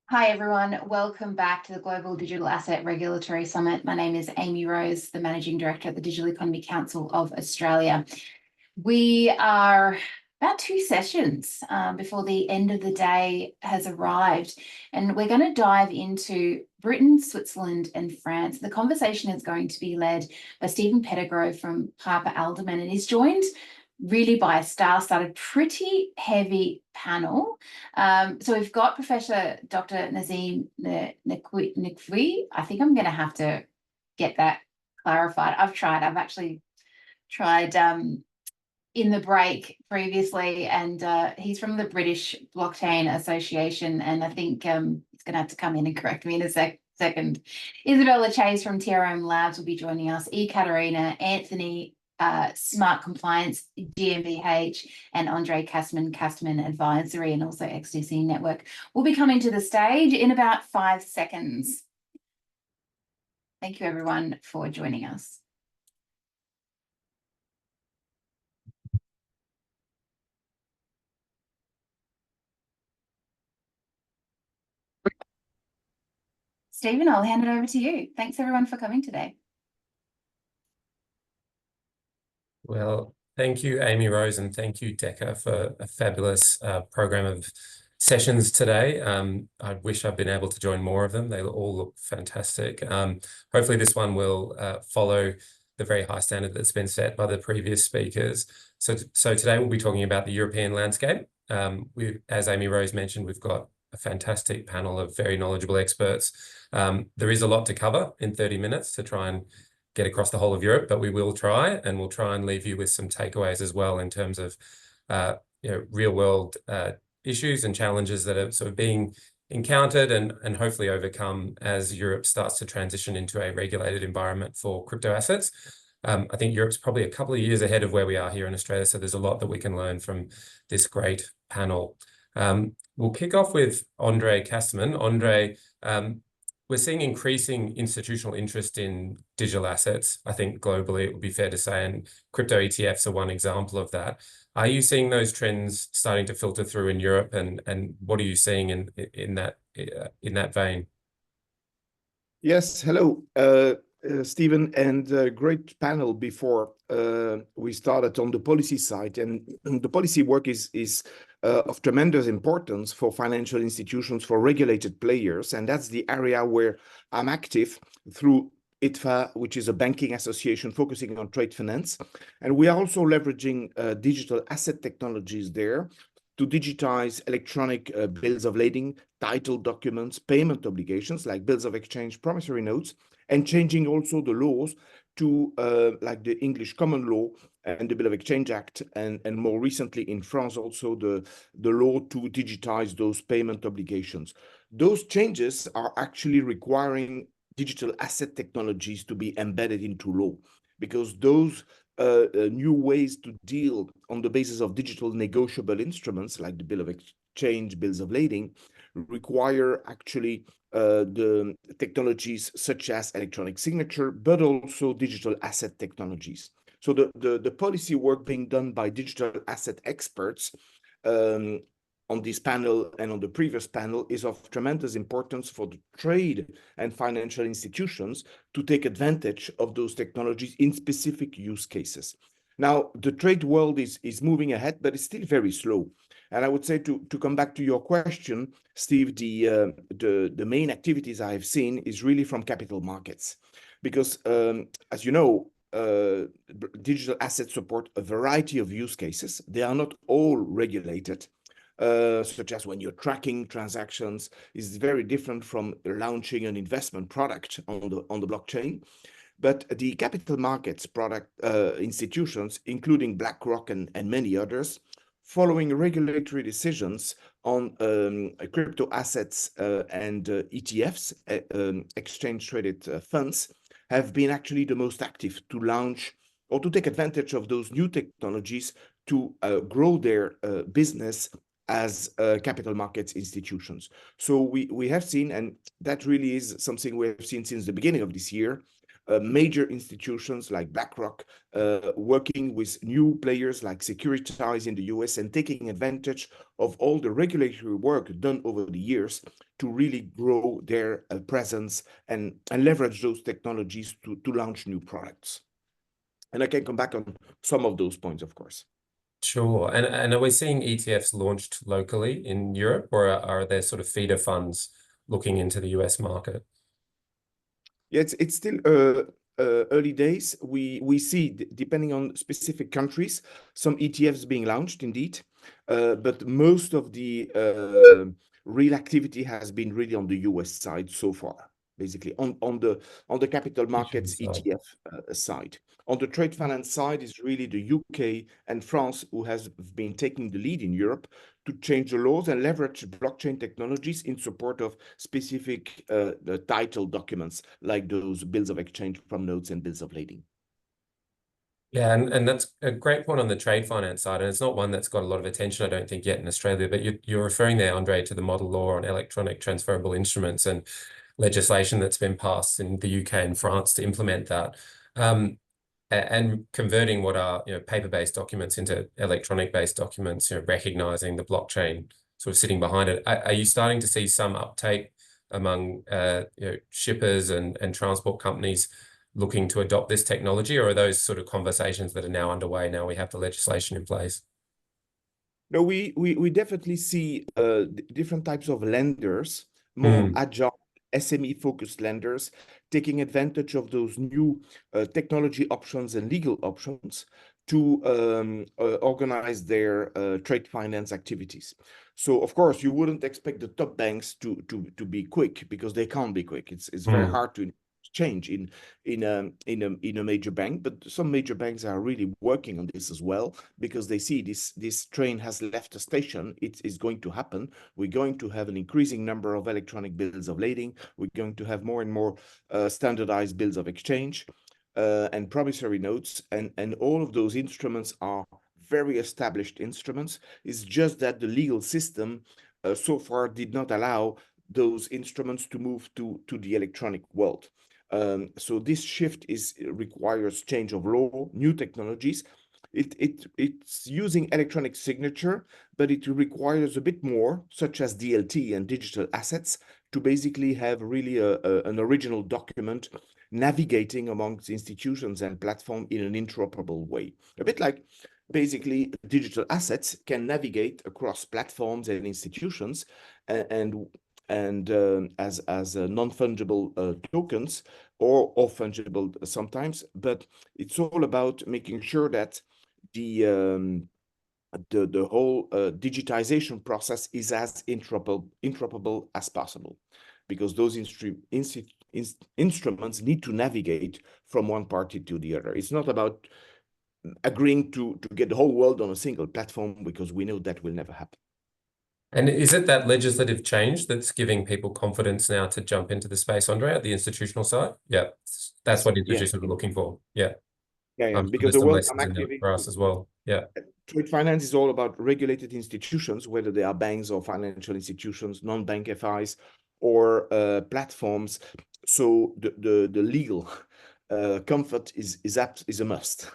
Hi, everyone. Welcome back to the Global Digital Asset Regulatory Summit. My name is Amy Rose, the Managing Director at the Digital Economy Council of Australia. We are about two sessions before the end of the day has arrived, and we're going to dive into Britain, Switzerland, and France. The conversation is going to be led by Steven Pettigrove from Piper Alderman, and he's joined really by a star-studded, pretty heavy panel. So we've got Professor Dr. Naseem Naqvi. I think I'm going to have to get that clarified. I've actually tried in the break previously, and he's from the British Blockchain Association, and I think he's going to have to come in and correct me in a second. Isabella Chase from TRM Labs will be joining us. Katerina, Anthony, Smart Compliance, GmbH, and André Casterman Advisory, and also XDC Network will be coming to the stage in about 5 seconds. Thank you, everyone, for joining us. Steven, I'll hand it over to you. Thanks, everyone, for coming today. Well, thank you, Amy Rose, and thank you, Deca, for a fabulous program of sessions today. I wish I'd been able to join more of them. They all look fantastic. Hopefully this one will follow the very high standard that's been set by the previous speakers. So today we'll be talking about the European landscape. As Amy Rose mentioned, we've got a fantastic panel of very knowledgeable experts. There is a lot to cover in 30 minutes to try and get across the whole of Europe, but we will try, and we'll try and leave you with some takeaways as well in terms of real world issues and challenges that are sort of being encountered and hopefully overcome as Europe starts to transition into a regulated environment for crypto assets. I think Europe's probably a couple of years ahead of where we are here in Australia, so there's a lot that we can learn from this great panel. We'll kick off with André Casterman. André, we're seeing increasing institutional interest in digital assets. I think globally it would be fair to say, and crypto ETFs are one example of that. Are you seeing those trends starting to filter through in Europe, and what are you seeing in that vein? Yes, hello, Stephen, and great panel before we started on the policy side, and the policy work is of tremendous importance for financial institutions, for regulated players, and that's the area where I'm active through ITFA, which is a banking association focusing on trade finance, and we are also leveraging digital asset technologies there to digitize electronic bills of lading, title documents, payment obligations like bills of exchange, promissory notes, and changing also the laws to like the English common law and the Bill of Exchange Act, and more recently in France also the law to digitize those payment obligations. Those changes are actually requiring digital asset technologies to be embedded into law, because those new ways to deal on the basis of digital negotiable instruments like the Bill of Exchange, bills of lading, require actually the technologies such as electronic signature, but also digital asset technologies. So the policy work being done by digital asset experts on this panel and on the previous panel is of tremendous importance for the trade and financial institutions to take advantage of those technologies in specific use cases. Now, the trade world is moving ahead, but it's still very slow. And I would say to come back to your question, Steve, the main activities I have seen is really from capital markets, because as you know, digital assets support a variety of use cases. They are not all regulated. Such as when you're tracking transactions, is very different from launching an investment product on the blockchain. But the capital markets product institutions, including BlackRock and many others, following regulatory decisions on crypto assets and ETFs, exchange-traded funds, have been actually the most active to launch or to take advantage of those new technologies to grow their business as capital markets institutions. So we have seen, and that really is something we have seen since the beginning of this year, major institutions like BlackRock, working with new players like Securitize in the US and taking advantage of all the regulatory work done over the years to really grow their presence and leverage those technologies to launch new products. And I can come back on some of those points, of course. Sure. And are we seeing ETFs launched locally in Europe, or are there sort of feeder funds looking into the US market? Yeah, it's still early days. We see, depending on specific countries, some ETFs being launched indeed, but most of the real activity has been really on the US side so far. Basically, on the capital markets ETF side. On the trade finance side is really the UK and France who has been taking the lead in Europe to change the laws and leverage blockchain technologies in support of specific title documents like those bills of exchange from notes and bills of lading. Yeah, and that's a great point on the trade finance side, and it's not one that's got a lot of attention, I don't think, yet in Australia, but you're referring there, Andre, to the model law on electronic transferable instruments and legislation that's been passed in the UK and France to implement that. And converting what are paper-based documents into electronic-based documents, recognizing the blockchain sort of sitting behind it. Are you starting to see some uptake among shippers and transport companies looking to adopt this technology, or are those sort of conversations that are now underway now we have the legislation in place? No, we definitely see different types of lenders, more agile, SME-focused lenders, taking advantage of those new technology options and legal options to organize their trade finance activities. So, of course, you wouldn't expect the top banks to be quick, because they can't be quick. It's very hard to change in a major bank, but some major banks are really working on this as well, because they see this train has left the station. It is going to happen. We're going to have an increasing number of electronic bills of lading. We're going to have more and more standardized bills of exchange and promissory notes, and all of those instruments are very established instruments. It's just that the legal system so far did not allow those instruments to move to the electronic world. So this shift requires change of law, new technologies. It's using electronic signature, but it requires a bit more, such as DLT and digital assets, to basically have really an original document navigating amongst institutions and platforms in an interoperable way. A bit like basically digital assets can navigate across platforms and institutions and as non-fungible tokens or fungible sometimes, but it's all about making sure that the whole digitization process is as interoperable as possible, because those instruments need to navigate from one party to the other. It's not about agreeing to get the whole world on a single platform, because we know that will never happen. And is it that legislative change that's giving people confidence now to jump into the space, Andre, at the institutional side? Yeah, that's what you're sort of looking for. Yeah. Yeah, because the the world lessons in there for us as well. Yeah. Trade finance is all about regulated institutions, whether they are banks or financial institutions, non-bank FIs, or platforms. So the legal comfort is a must.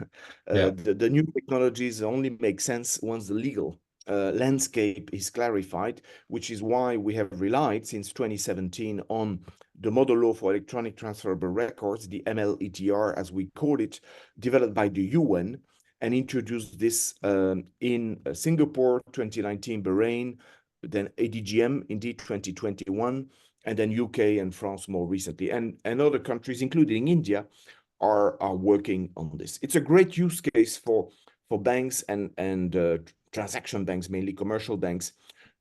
The new technologies only make sense once the legal landscape is clarified, which is why we have relied since 2017 on the model law for electronic transferable records, the MLETR, as we call it, developed by the UN, and introduced this in Singapore, 2019, Bahrain, then ADGM, indeed, 2021, and then UK and France more recently. And other countries, including India, are working on this. It's a great use case for banks and transaction banks, mainly commercial banks,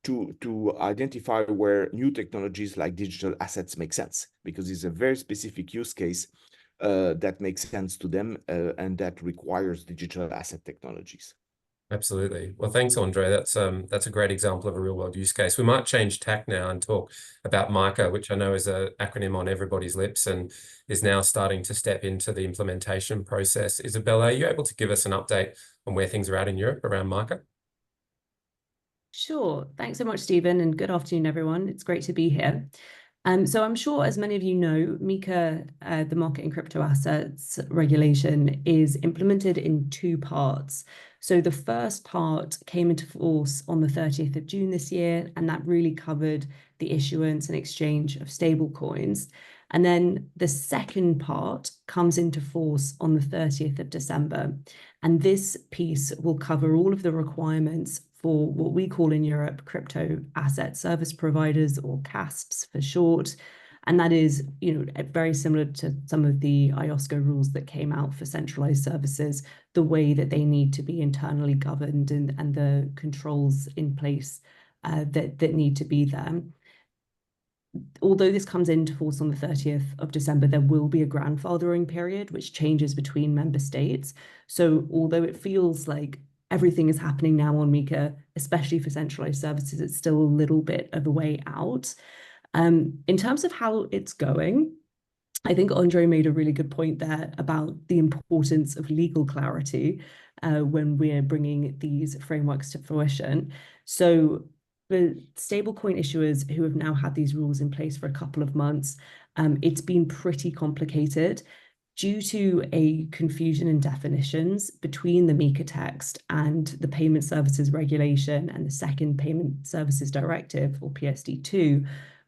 to identify where new technologies like digital assets make sense, because it's a very specific use case that makes sense to them and that requires digital asset technologies. Absolutely. Well, thanks, Andre. That's a great example of a real world use case. We might change tack now and talk about MICA, which I know is an acronym on everybody's lips and is now starting to step into the implementation process. Isabella, are you able to give us an update on where things are at in Europe around MICA? Sure. Thanks so much, Stephen, and good afternoon, everyone. It's great to be here. So I'm sure, as many of you know, MiCA, the Market in Crypto Assets regulation, is implemented in two parts. So the first part came into force on the 30th of June this year, and that really covered the issuance and exchange of stable coins. And then the second part comes into force on the 30th of December. And this piece will cover all of the requirements for what we call in Europe crypto asset service providers, or CASPs for short. And that is, very similar to some of the IOSCO rules that came out for centralized services, the way that they need to be internally governed and the controls in place that need to be there. Although this comes into force on the 30th of December, there will be a grandfathering period, which changes between member states. So although it feels like everything is happening now on MiCA, especially for centralized services, it's still a little bit of a way out. In terms of how it's going, I think André made a really good point there about the importance of legal clarity when we're bringing these frameworks to fruition. So the stablecoin issuers who have now had these rules in place for a couple of months, it's been pretty complicated due to a confusion in definitions between the MiCA text and the Payment Services Regulation and the Second Payment Services Directive, or PSD2,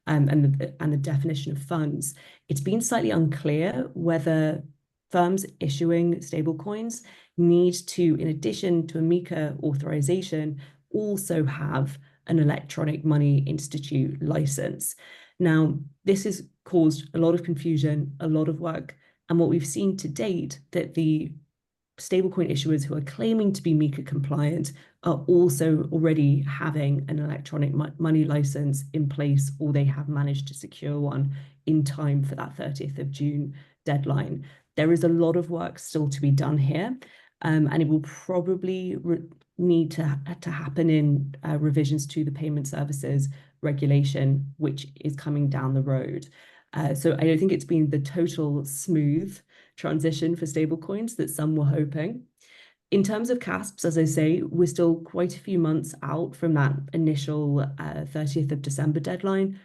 and the definition of funds. It's been slightly unclear whether firms issuing stablecoins need to, in addition to a MiCA authorization, also have an electronic money institute license. Now, this has caused a lot of confusion, a lot of work, and what we've seen to date, that the stablecoin issuers who are claiming to be MiCA compliant are also already having an electronic money license in place, or they have managed to secure one in time for that 30th of June deadline. There is a lot of work still to be done here, and it will probably need to happen in revisions to the Payment Services Regulation, which is coming down the road. So I don't think it's been the total smooth transition for stablecoins that some were hoping. In terms of CASPs, as I say, we're still quite a few months out from that initial 30th of December deadline,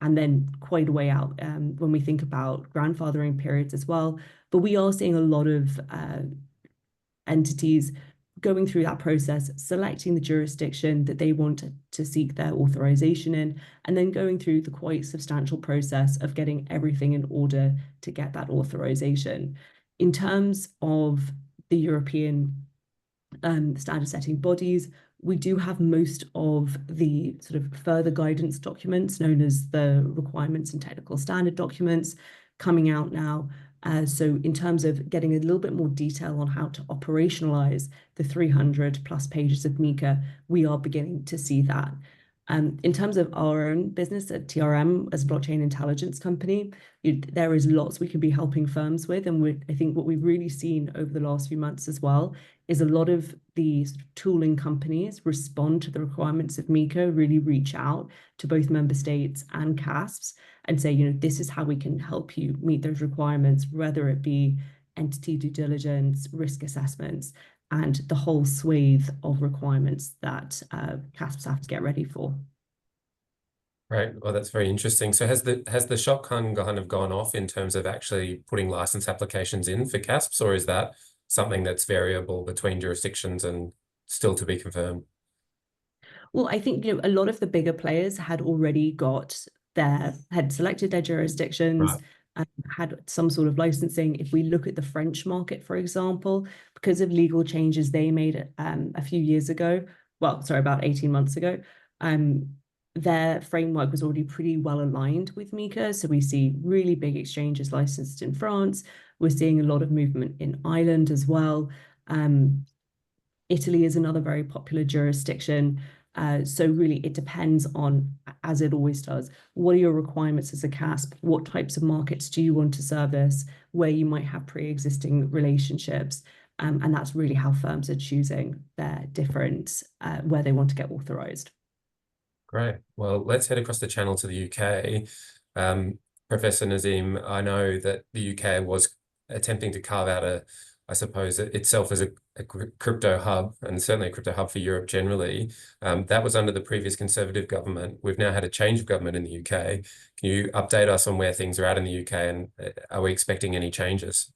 and then quite a way out when we think about grandfathering periods as well. But we are seeing a lot of entities going through that process, selecting the jurisdiction that they want to seek their authorization in, and then going through the quite substantial process of getting everything in order to get that authorization. In terms of the European standard setting bodies, we do have most of the sort of further guidance documents, known as the requirements and technical standard documents, coming out now. So in terms of getting a little bit more detail on how to operationalize the 300 plus pages of MiCA, we are beginning to see that. In terms of our own business at TRM as a blockchain intelligence company, there is lots we can be helping firms with. And I think what we've really seen over the last few months as well is a lot of the sort of tooling companies respond to the requirements of MiCA, really reach out to both member states and CASPs and say, this is how we can help you meet those requirements, whether it be entity due diligence, risk assessments, and the whole swathe of requirements that CASPs have to get ready for. Right. Well, that's very interesting. So has the shotgun kind of gone off in terms of actually putting license applications in for CASPs, or is that something that's variable between jurisdictions and still to be confirmed? Well, I think a lot of the bigger players had already had selected their jurisdictions. Right. Had some sort of licensing. If we look at the French market, for example, because of legal changes they made a few years ago, about 18 months ago, their framework was already pretty well aligned with MiCA. So we see really big exchanges licensed in France. We're seeing a lot of movement in Ireland as well. Italy is another very popular jurisdiction. So really it depends on, as it always does, what are your requirements as a CASP? What types of markets do you want to service? Where you might have pre-existing relationships? And that's really how firms are choosing their different, where they want to get authorized. Great. Well, let's head across the channel to the UK. Professor Naseem, I know that the UK was attempting to carve out I suppose, itself as a crypto hub, and certainly a crypto hub for Europe generally. That was under the previous Conservative government. We've now had a change of government in the UK. Can you update us on where things are at in the UK, and are we expecting any changes?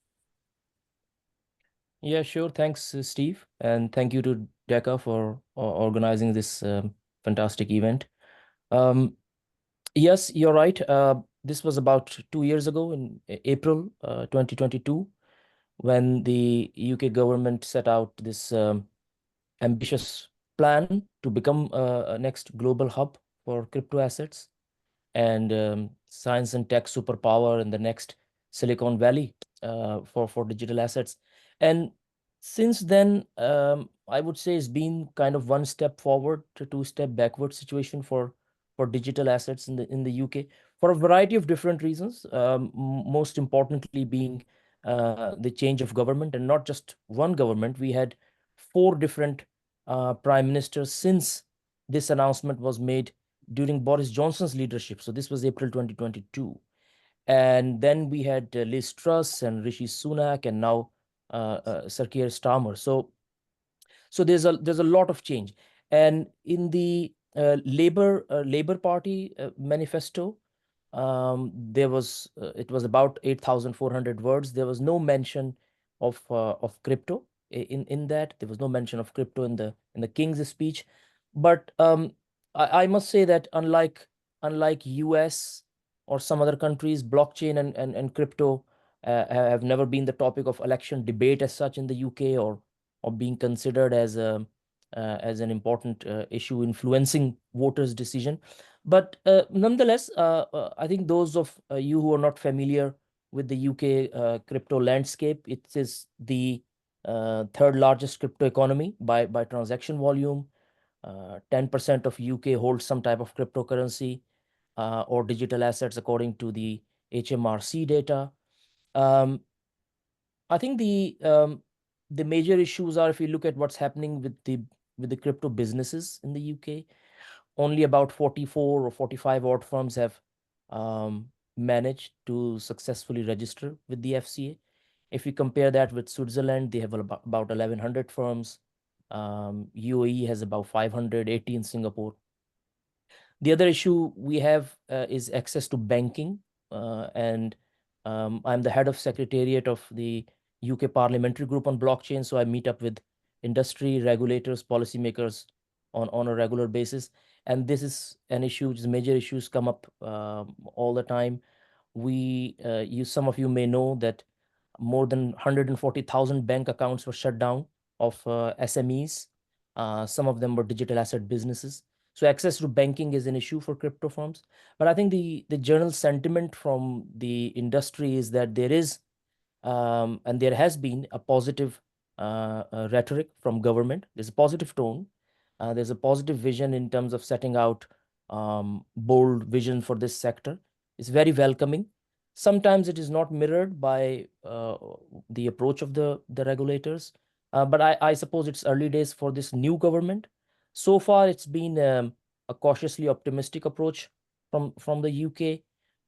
Yeah, sure. Thanks, Steve. And thank you to DECA for organizing this fantastic event. Yes, you're right. This was about 2 years ago in April 2022, when the UK government set out this ambitious plan to become a next global hub for crypto assets and science and tech superpower in the next Silicon Valley for digital assets. And since then, I would say it's been kind of one step forward to two-step backward situation for digital assets in the UK for a variety of different reasons. Most importantly being the change of government, and not just one government. We had 4 different prime ministers since this announcement was made during Boris Johnson's leadership. So this was April 2022. And then we had Liz Truss and Rishi Sunak, and now Sir Keir Starmer. So there's a lot of change. And in the Labour Party manifesto, it was about 8,400 words. There was no mention of crypto in that. There was no mention of crypto in the King's speech. But I must say that unlike US or some other countries, blockchain and crypto have never been the topic of election debate as such in the UK, or being considered as an important issue influencing voters' decision. But nonetheless, I think those of you who are not familiar with the UK crypto landscape, it is the 3rd largest crypto economy by transaction volume. 10% of UK holds some type of cryptocurrency or digital assets according to the HMRC data. I think the major issues are, if you look at what's happening with the crypto businesses in the UK, only about 44 or 45 odd firms have managed to successfully register with the FCA. If you compare that with Switzerland, they have about 1,100 firms. UAE has about 580 in Singapore. The other issue we have is access to banking, and I'm the head of secretariat of the UK Parliamentary Group on Blockchain, so I meet up with industry, regulators, policymakers on a regular basis. And this is an issue, which is major issues come up all the time. Some of you may know that more than 140,000 bank accounts were shut down of SMEs. Some of them were digital asset businesses. So access to banking is an issue for crypto firms. But I think the general sentiment from the industry is that there is and there has been a positive rhetoric from government. There's a positive tone. There's a positive vision in terms of setting out bold vision for this sector. It's very welcoming. Sometimes it is not mirrored by the approach of the regulators. But I suppose it's early days for this new government. So far, it's been a cautiously optimistic approach from the UK.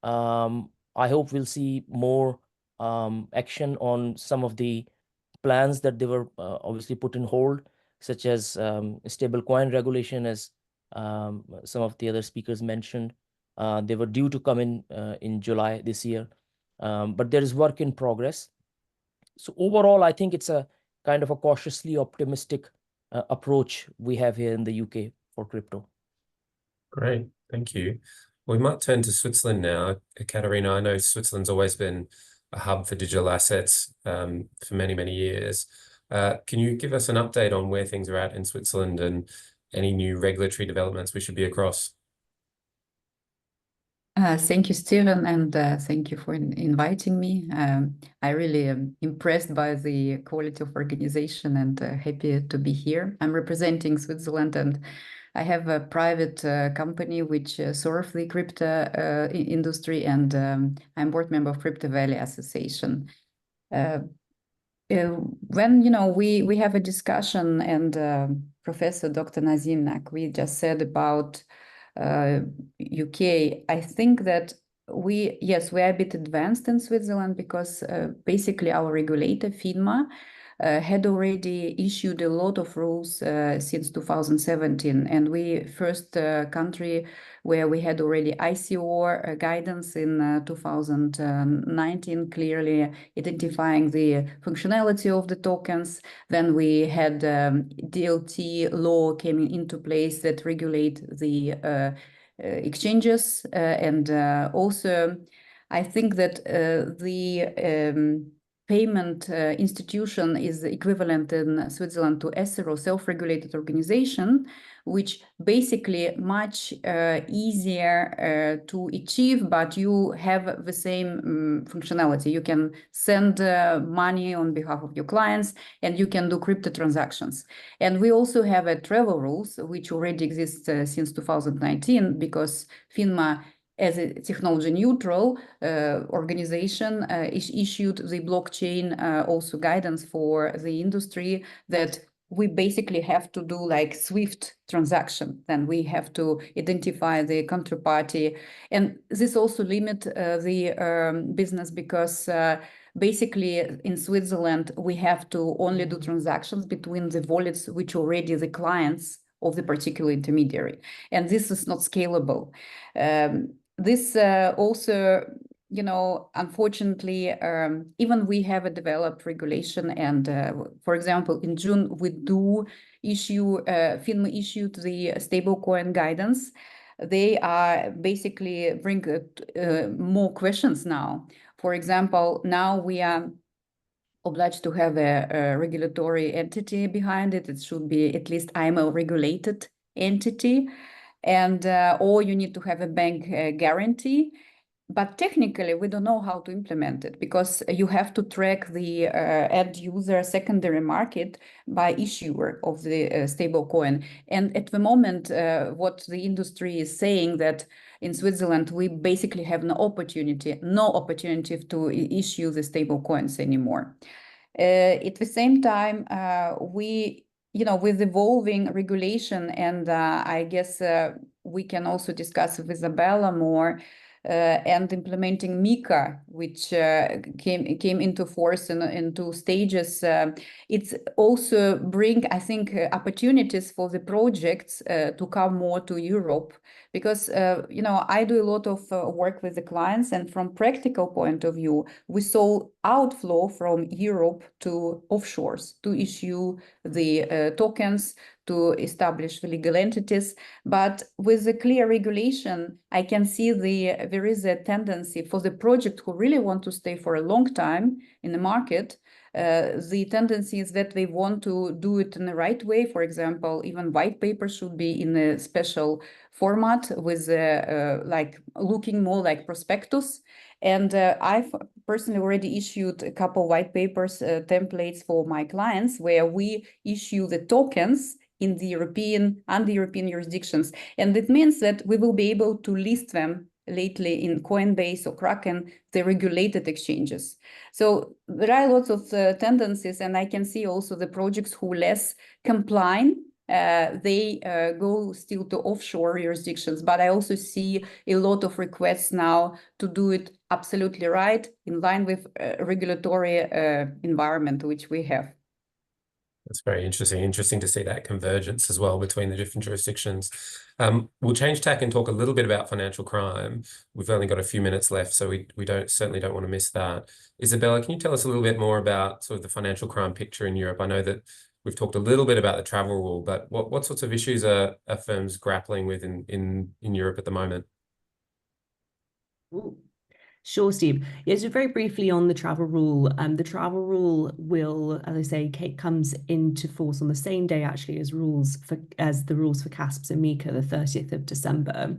I hope we'll see more action on some of the plans that they were obviously put in hold, such as stablecoin regulation, as some of the other speakers mentioned. They were due to come in July this year, but there is work in progress. So overall, I think it's a kind of a cautiously optimistic approach we have here in the UK for crypto. Great, thank you. We might turn to Switzerland now. Katerina, I know Switzerland's always been a hub for digital assets for many, many years. Can you give us an update on where things are at in Switzerland and any new regulatory developments we should be across? Thank you, Steven, and thank you for inviting me. I really am impressed by the quality of organization and happy to be here. I'm representing Switzerland, and I have a private company which serves the crypto industry, and I'm board member of Crypto Valley Association. When we have a discussion, and Professor Dr. Naseem Naqvi just said about UK, I think that yes, we are a bit advanced in Switzerland because basically our regulator, FINMA, had already issued a lot of rules since 2017. And we first country where we had already ICO guidance in 2019, clearly identifying the functionality of the tokens. Then we had DLT law came into place that regulate the exchanges. And also, I think that the payment institution is equivalent in Switzerland to SRO, self-regulated organization, which basically much easier to achieve, but you have the same functionality. You can send money on behalf of your clients, and you can do crypto transactions. And we also have a travel rules, which already exist since 2019, because FINMA, as a technology neutral organization, issued the blockchain also guidance for the industry that we basically have to do like SWIFT transaction. Then we have to identify the counterparty. And this also limit the business because basically in Switzerland, we have to only do transactions between the wallets which already the clients of the particular intermediary. And this is not scalable. This also, unfortunately, even we have a developed regulation. And for example, in June, we do issue, FINMA issued the stablecoin guidance. They are basically bring more questions now. For example, now we are obliged to have a regulatory entity behind it. It should be at least IMO regulated entity. And or you need to have a bank guarantee. But technically, we don't know how to implement it because you have to track the end user secondary market by issuer of the stablecoin. And at the moment, what the industry is saying that in Switzerland, we basically have no opportunity to issue the stablecoins anymore. At the same time, we with evolving regulation, and I guess we can also discuss with Isabella more, and implementing MiCA, which came into force in 2 stages. It's also bring, I think, opportunities for the projects to come more to Europe, because I do a lot of work with the clients, and from practical point of view, we saw outflow from Europe to offshores to issue the tokens, to establish the legal entities. But with the clear regulation, I can see there is a tendency for the project who really want to stay for a long time in the market. The tendency is that they want to do it in the right way. For example, even white paper should be in a special format with like looking more like prospectus. And I've personally already issued a couple white papers templates for my clients where we issue the tokens in the European jurisdictions. And it means that we will be able to list them lately in Coinbase or Kraken, the regulated exchanges. So there are lots of tendencies, and I can see also the projects who less comply, they go still to offshore jurisdictions. But I also see a lot of requests now to do it absolutely right, in line with regulatory environment which we have. That's very interesting. Interesting to see that convergence as well between the different jurisdictions. We'll change tack and talk a little bit about financial crime. We've only got a few minutes left, so we certainly don't want to miss that. Isabella, can you tell us a little bit more about sort of the financial crime picture in Europe? I know that we've talked a little bit about the travel rule, but what sorts of issues are firms grappling with in Europe at the moment? Ooh. Sure, Steve. Yeah, so very briefly on the travel rule. The travel rule will, as I say, comes into force on the same day actually as the rules for CASPs and MiCA, the 30th of December.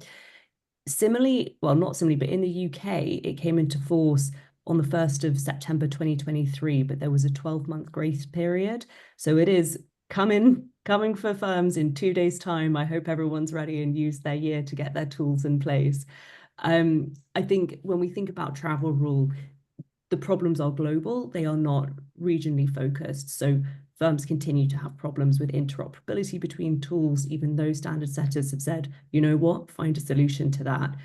Similarly, well, not similarly, but in the UK, it came into force on the 1st of September 2023, but there was a 12-month grace period. So it is coming for firms in 2 days' time. I hope everyone's ready and use their year to get their tools in place. I think when we think about travel rule, the problems are global. They are not regionally focused. So firms continue to have problems with interoperability between tools, even though standard setters have said, you know what, find a solution to that.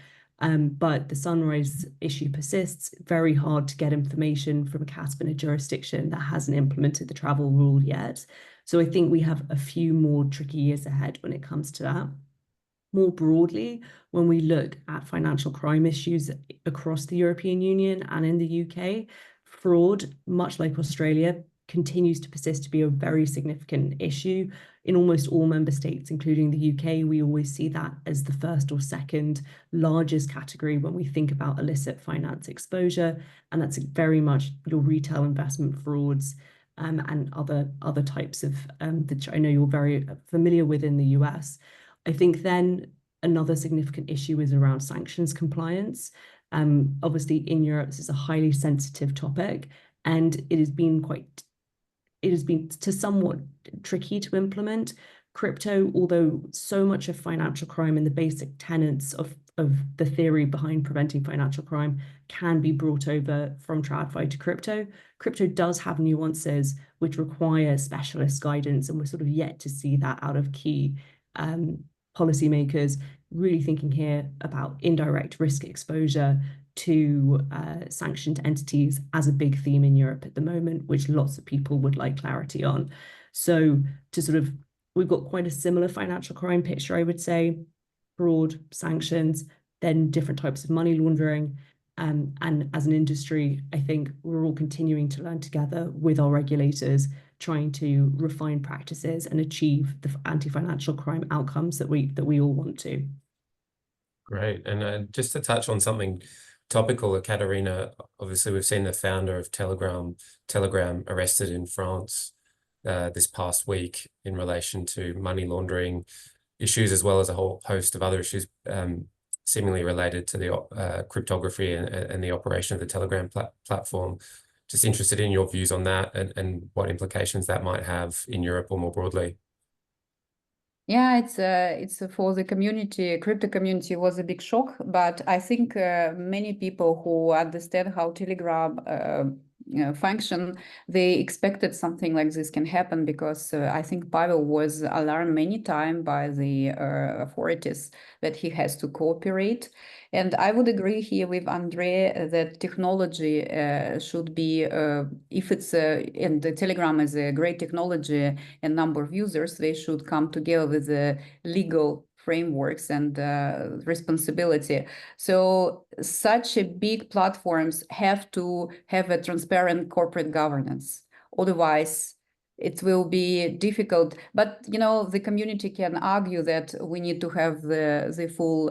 But the Sunrise issue persists. Very hard to get information from a CASP in a jurisdiction that hasn't implemented the travel rule yet. So I think we have a few more tricky years ahead when it comes to that. More broadly, when we look at financial crime issues across the European Union and in the UK, fraud, much like Australia, continues to persist to be a very significant issue in almost all member states, including the UK. We always see that as the first or second largest category when we think about illicit finance exposure, and that's very much your retail investment frauds and other types of that I know you're very familiar with in the US. I think then another significant issue is around sanctions compliance. Obviously in Europe, this is a highly sensitive topic, and it has been somewhat tricky to implement. Crypto, although so much of financial crime and the basic tenets of the theory behind preventing financial crime can be brought over from TradFi to crypto. Crypto does have nuances which require specialist guidance, and we're sort of yet to see that out of key policymakers, really thinking here about indirect risk exposure to sanctioned entities as a big theme in Europe at the moment, which lots of people would like clarity on. So we've got quite a similar financial crime picture, I would say: fraud, sanctions, then different types of money laundering. And as an industry, I think we're all continuing to learn together with our regulators, trying to refine practices and achieve the anti-financial crime outcomes that we all want to. Great. And just to touch on something topical, Katerina, obviously we've seen the founder of Telegram arrested in France this past week in relation to money laundering issues, as well as a whole host of other issues seemingly related to the cryptography and the operation of the Telegram platform. Just interested in your views on that and what implications that might have in Europe or more broadly. Yeah, it's for the community, crypto community was a big shock, but I think many people who understand how Telegram function, they expected something like this can happen, because I think Pavel was alarmed many times by the authorities that he has to cooperate. And I would agree here with André that technology should be, if it's, and the Telegram is a great technology and number of users, they should come together with the legal frameworks and responsibility. So such a big platforms have to have a transparent corporate governance. Otherwise, it will be difficult. But, you know, the community can argue that we need to have the full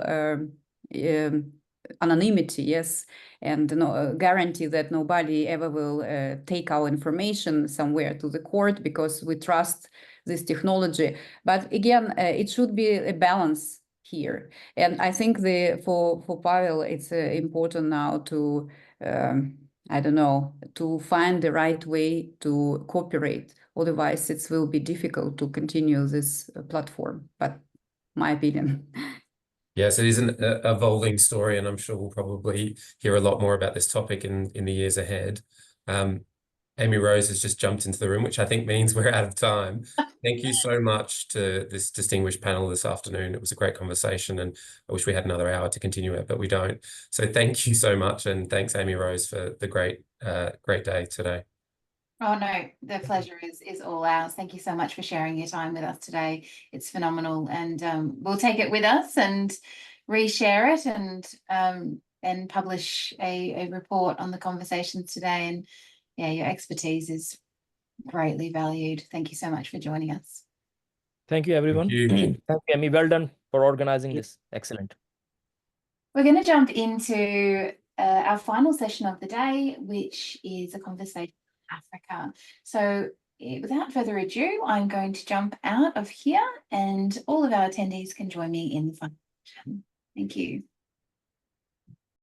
anonymity, yes, and no guarantee that nobody ever will take our information somewhere to the court, because we trust this technology. But again, it should be a balance here. And I think for Pavel, it's important now to, I don't know, to find the right way to cooperate. Otherwise, it will be difficult to continue this platform. But my opinion. Yes, it is an evolving story, and I'm sure we'll probably hear a lot more about this topic in the years ahead. Amy Rose has just jumped into the room, which I think means we're out of time. Thank you so much to this distinguished panel this afternoon. It was a great conversation, and I wish we had another hour to continue it, but we don't. So thank you so much, and thanks, Amy Rose, for the great day today. Oh no, the pleasure is all ours. Thank you so much for sharing your time with us today. It's phenomenal, and we'll take it with us and reshare it and publish a report on the conversations today. And yeah, your expertise is greatly valued. Thank you so much for joining us. Thank you, everyone. Thank you. Thank you, Amy. Well done for organizing this. Excellent. We're going to jump into our final session of the day, which is a conversation on Africa. So without further ado, I'm going to jump out of here, and all of our attendees can join me in the final session. Thank you.